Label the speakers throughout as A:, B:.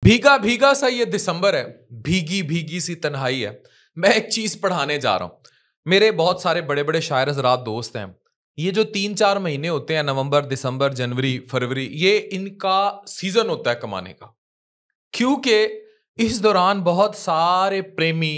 A: भीगा भीगा सा ये दिसंबर है, भीगी भीगी सी तन्हाई है। मैं एक चीज पढ़ाने जा रहा हूं। मेरे बहुत सारे बड़े बड़े शायर हजरात दोस्त हैं। ये जो 3-4 महीने होते हैं, नवंबर, दिसंबर, जनवरी, फरवरी, ये इनका सीजन होता है कमाने का। क्योंकि इस दौरान बहुत सारे प्रेमी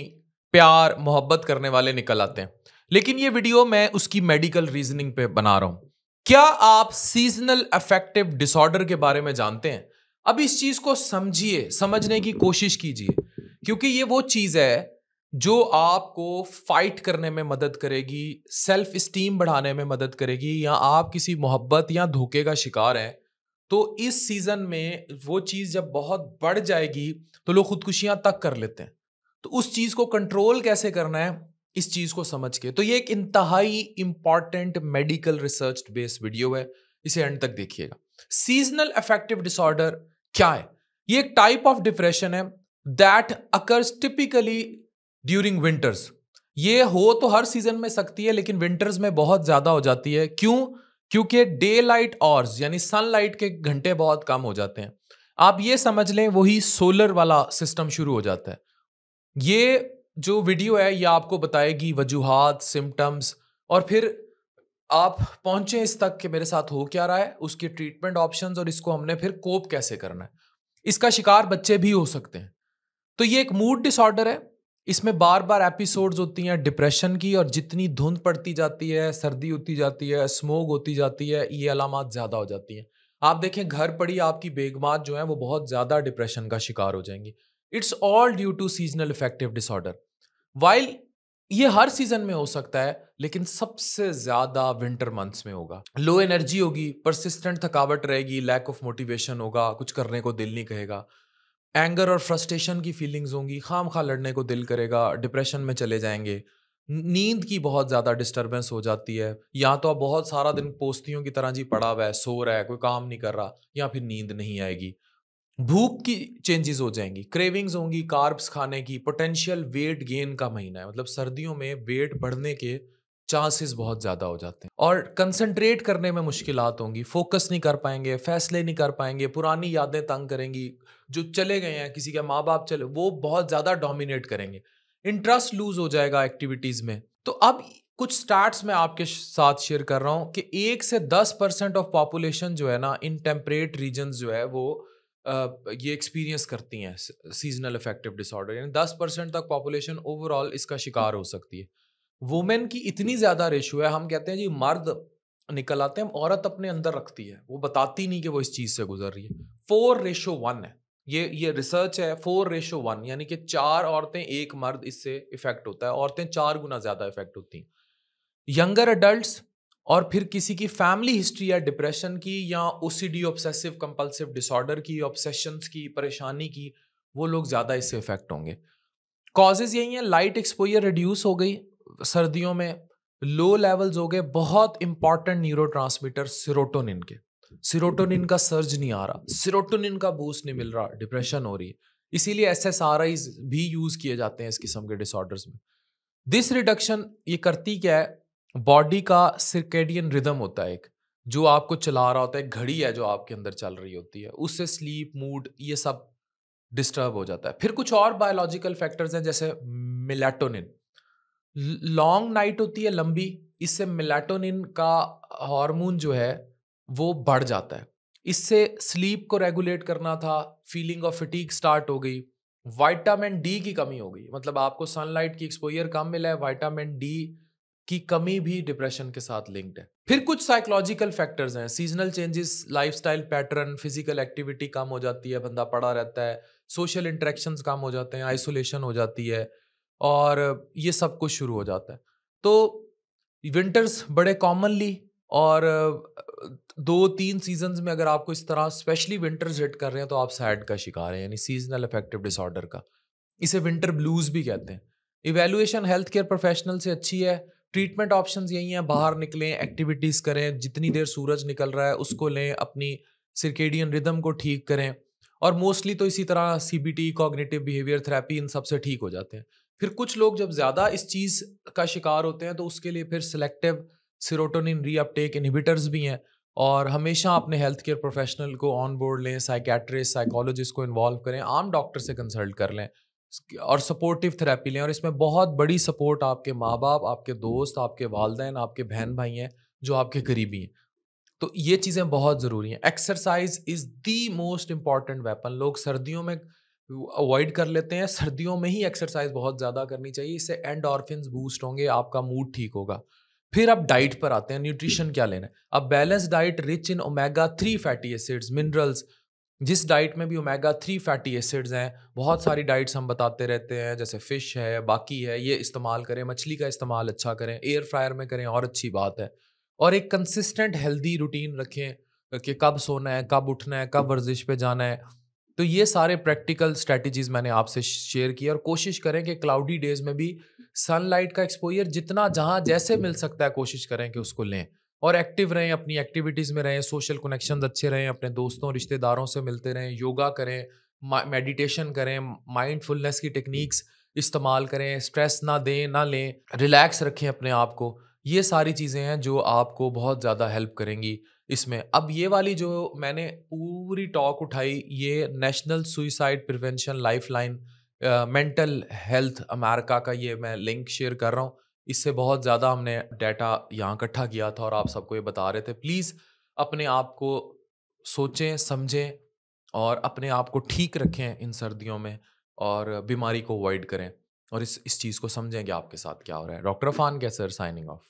A: प्यार मोहब्बत करने वाले निकल आते हैं। लेकिन ये वीडियो मैं उसकी मेडिकल रीजनिंग पे बना रहा हूं। क्या आप सीजनल अफेक्टिव डिसऑर्डर के बारे में जानते हैं? अब इस चीज को समझिए, समझने की कोशिश कीजिए, क्योंकि ये वो चीज है जो आपको फाइट करने में मदद करेगी, सेल्फ स्टीम बढ़ाने में मदद करेगी। या आप किसी मोहब्बत या धोखे का शिकार हैं, तो इस सीजन में वो चीज जब बहुत बढ़ जाएगी तो लोग खुदकुशियां तक कर लेते हैं। तो उस चीज को कंट्रोल कैसे करना है, इस चीज को समझ के, तो ये एक इंतहाई important medical research based video है। इसे एंड तक देखिएगा। सीजनल अफेक्टिव डिसऑर्डर क्या है? ये एक टाइप ऑफ डिप्रेशन है that occurs typically during winters. ये हो तो हर सीजन में सकती है, लेकिन विंटर्स में बहुत ज्यादा हो जाती है। क्यों? क्योंकि डे लाइट आवर्स यानी सनलाइट के घंटे बहुत कम हो जाते हैं। आप ये समझ लें, वही सोलर वाला सिस्टम शुरू हो जाता है। ये जो वीडियो है ये आपको बताएगी वजूहात, सिम्टम्स, और फिर आप पहुंचे इस तक कि मेरे साथ हो क्या रहा है, उसके ट्रीटमेंट ऑप्शंस, और इसको हमने फिर कोप कैसे करना है। इसका शिकार बच्चे भी हो सकते हैं। तो ये एक मूड डिसऑर्डर है। इसमें बार बार एपिसोड्स होती हैं डिप्रेशन की, और जितनी धुंध पड़ती जाती है, सर्दी होती जाती है, स्मोक होती जाती है, ये अलामात ज्यादा हो जाती हैं। आप देखें, घर पड़ी आपकी बेगमात जो है वो बहुत ज्यादा डिप्रेशन का शिकार हो जाएंगी। It's all due to seasonal effective disorder. While ये हर सीजन में हो सकता है, लेकिन सबसे ज्यादा विंटर मंथ्स में होगा। लो एनर्जी होगी, परसिस्टेंट थकावट रहेगी, लैक ऑफ मोटिवेशन होगा, कुछ करने को दिल नहीं कहेगा, एंगर और फ्रस्ट्रेशन की फीलिंग्स होंगी, खाम खा लड़ने को दिल करेगा, डिप्रेशन में चले जाएंगे। नींद की बहुत ज़्यादा डिस्टरबेंस हो जाती है। या तो आप बहुत सारा दिन पोस्तियों की तरह जी पड़ा हुआ है, सो रहा है, कोई काम नहीं कर रहा, या फिर नींद नहीं आएगी। भूख की चेंजेस हो जाएंगी, क्रेविंग्स होंगी कार्ब्स खाने की। पोटेंशियल वेट गेन का महीना है, मतलब सर्दियों में वेट बढ़ने के चांसेस बहुत ज़्यादा हो जाते हैं। और कंसंट्रेट करने में मुश्किलात होंगी, फोकस नहीं कर पाएंगे, फैसले नहीं कर पाएंगे, पुरानी यादें तंग करेंगी। जो चले गए हैं, किसी के माँ बाप चले, वो बहुत ज़्यादा डोमिनेट करेंगे। इंटरेस्ट लूज हो जाएगा एक्टिविटीज़ में। तो अब कुछ स्टार्ट्स मैं आपके साथ शेयर कर रहा हूँ कि 1 से 10% ऑफ पॉपुलेशन जो है ना, इन टेम्परेट रीजन जो है वो ये एक्सपीरियंस करती हैं सीजनल अफेक्टिव डिसऑर्डर। यानी 10% तक पॉपुलेशन ओवरऑल इसका शिकार हो सकती है। वुमेन की इतनी ज्यादा रेशो है, हम कहते हैं जी मर्द निकल आते हैं, औरत अपने अंदर रखती है, वो बताती नहीं कि वो इस चीज से गुजर रही है। 4:1 है ये रिसर्च है। 4:1 यानी कि 4 औरतें 1 मर्द इससे इफेक्ट होता है। औरतें 4 गुना ज्यादा इफेक्ट होती हैं। यंगर अडल्ट्स, और फिर किसी की फैमिली हिस्ट्री है डिप्रेशन की, या ओसीडी ऑब्सेसिव कंपल्सिव डिसऑर्डर की, ऑब्सेशंस की, परेशानी की, वो लोग ज्यादा इससे इफेक्ट होंगे। कॉजेज यही है, लाइट एक्सपोजर रिड्यूस हो गई सर्दियों में, लो लेवल्स हो गए बहुत इंपॉर्टेंट न्यूरोट्रांसमीटर सीरोटोनिन के। सीरोटोनिन का सर्ज नहीं आ रहा, सीरोटोनिन का बूस्ट नहीं मिल रहा, डिप्रेशन हो रही है। इसीलिए एसएसआरआईज भी यूज किए जाते हैं इस किस्म के डिसऑर्डर्स में। दिस रिडक्शन ये करती क्या है, बॉडी का सर्केडियन रिदम होता है एक, जो आपको चला रहा होता है, घड़ी है जो आपके अंदर चल रही होती है, उससे स्लीप, मूड, ये सब डिस्टर्ब हो जाता है। फिर कुछ और बायोलॉजिकल फैक्टर्स हैं, जैसे मेलाटोनिन। लॉन्ग नाइट होती है, लंबी, इससे मेलाटोनिन का हार्मोन जो है वो बढ़ जाता है। इससे स्लीप को रेगुलेट करना था, फीलिंग ऑफ फटीग स्टार्ट हो गई। विटामिन डी की कमी हो गई, मतलब आपको सनलाइट की एक्सपोजर कम मिला है, विटामिन डी की कमी भी डिप्रेशन के साथ लिंक्ड है। फिर कुछ साइकोलॉजिकल फैक्टर्स हैं, seasonal changes, lifestyle pattern, physical activity कम हो जाती है, बंदा पड़ा रहता है, सोशल इंटरेक्शंस कम हो जाते हैं, आइसोलेशन हो जाती है, और ये सब कुछ शुरू हो जाता है। तो विंटर्स बड़े कॉमनली, और 2-3 सीजन्स में अगर आपको इस तरह स्पेशली विंटर्स हिट कर रहे हैं, तो आप सैड का शिकार हैं, यानी सीजनल अफेक्टिव डिसऑर्डर का। इसे विंटर ब्लूज भी कहते हैं। इवैल्यूएशन हेल्थ केयर प्रोफेशनल से अच्छी है। ट्रीटमेंट ऑप्शंस यही हैं, बाहर निकलें, एक्टिविटीज़ करें, जितनी देर सूरज निकल रहा है उसको लें, अपनी सर्केडियन रिदम को ठीक करें, और मोस्टली तो इसी तरह सीबीटी, कॉग्निटिव बिहेवियर थेरेपी, इन सब से ठीक हो जाते हैं। फिर कुछ लोग जब ज़्यादा इस चीज़ का शिकार होते हैं, तो उसके लिए फिर सिलेक्टिव सीरोटोनिन रीअपटेक इनहिबिटर्स भी हैं, और हमेशा अपने हेल्थ केयर प्रोफेशनल को ऑन बोर्ड लें, साइकेट्रिस्ट, साइकोलॉजिस्ट को इन्वॉल्व करें, आम डॉक्टर से कंसल्ट कर लें और सपोर्टिव थेरेपी लें। और इसमें बहुत बड़ी सपोर्ट आपके माँ-बाप, आपके दोस्त, आपके वालिदैन, आपके बहन-भाई हैं, जो आपके करीबी हैं। तो ये चीज़ें बहुत ज़रूरी हैं। Exercise is the most important weapon. लोग सर्दियों में अवॉइड कर लेते हैं, सर्दियों में ही एक्सरसाइज़ बहुत ज़्यादा करनी चाहिए, इससे एंडोर्फिन्स बूस्ट होंगे, आपका मूड ठीक होगा। फिर अब डाइट पर आते हैं, न्यूट्रिशन क्या लेना है? अब balance diet rich in omega 3 fatty acids, minerals, जिस डाइट में भी ओमेगा 3 फैटी एसिड्स हैं, बहुत सारी डाइट्स हम बताते रहते हैं, जैसे फ़िश है, बाकी है, ये इस्तेमाल करें, मछली का इस्तेमाल अच्छा करें, एयर फ्रायर में करें और अच्छी बात है। और एक कंसिस्टेंट हेल्दी रूटीन रखें कि कब सोना है, कब उठना है, कब वर्जिश पे जाना है। तो ये सारे प्रैक्टिकल स्ट्रैटेजीज़ मैंने आपसे शेयर किए और कोशिश करें कि क्लाउडी डेज़ में भी सनलाइट का एक्सपोज़र जितना जहाँ जैसे मिल सकता है कोशिश करें कि उसको लें। और एक्टिव रहें, अपनी एक्टिविटीज़ में रहें, सोशल कनेक्शंस अच्छे रहें, अपने दोस्तों, रिश्तेदारों से मिलते रहें, योगा करें, मेडिटेशन करें, माइंडफुलनेस की टेक्निक्स इस्तेमाल करें, स्ट्रेस ना दें, ना लें, रिलैक्स रखें अपने आप को। ये सारी चीज़ें हैं जो आपको बहुत ज़्यादा हेल्प करेंगी इसमें। अब ये वाली जो मैंने पूरी टॉक उठाई, ये national suicide prevention lifeline mental health America का ये मैं लिंक शेयर कर रहा हूँ। इससे बहुत ज़्यादा हमने डाटा यहाँ इकट्ठा किया था और आप सबको ये बता रहे थे। प्लीज़ अपने आप को सोचें, समझें और अपने आप को ठीक रखें इन सर्दियों में और बीमारी को अवॉइड करें और इस चीज़ को समझें कि आपके साथ क्या हो रहा है। डॉक्टर अफ़ान कैसर साइनिंग ऑफ।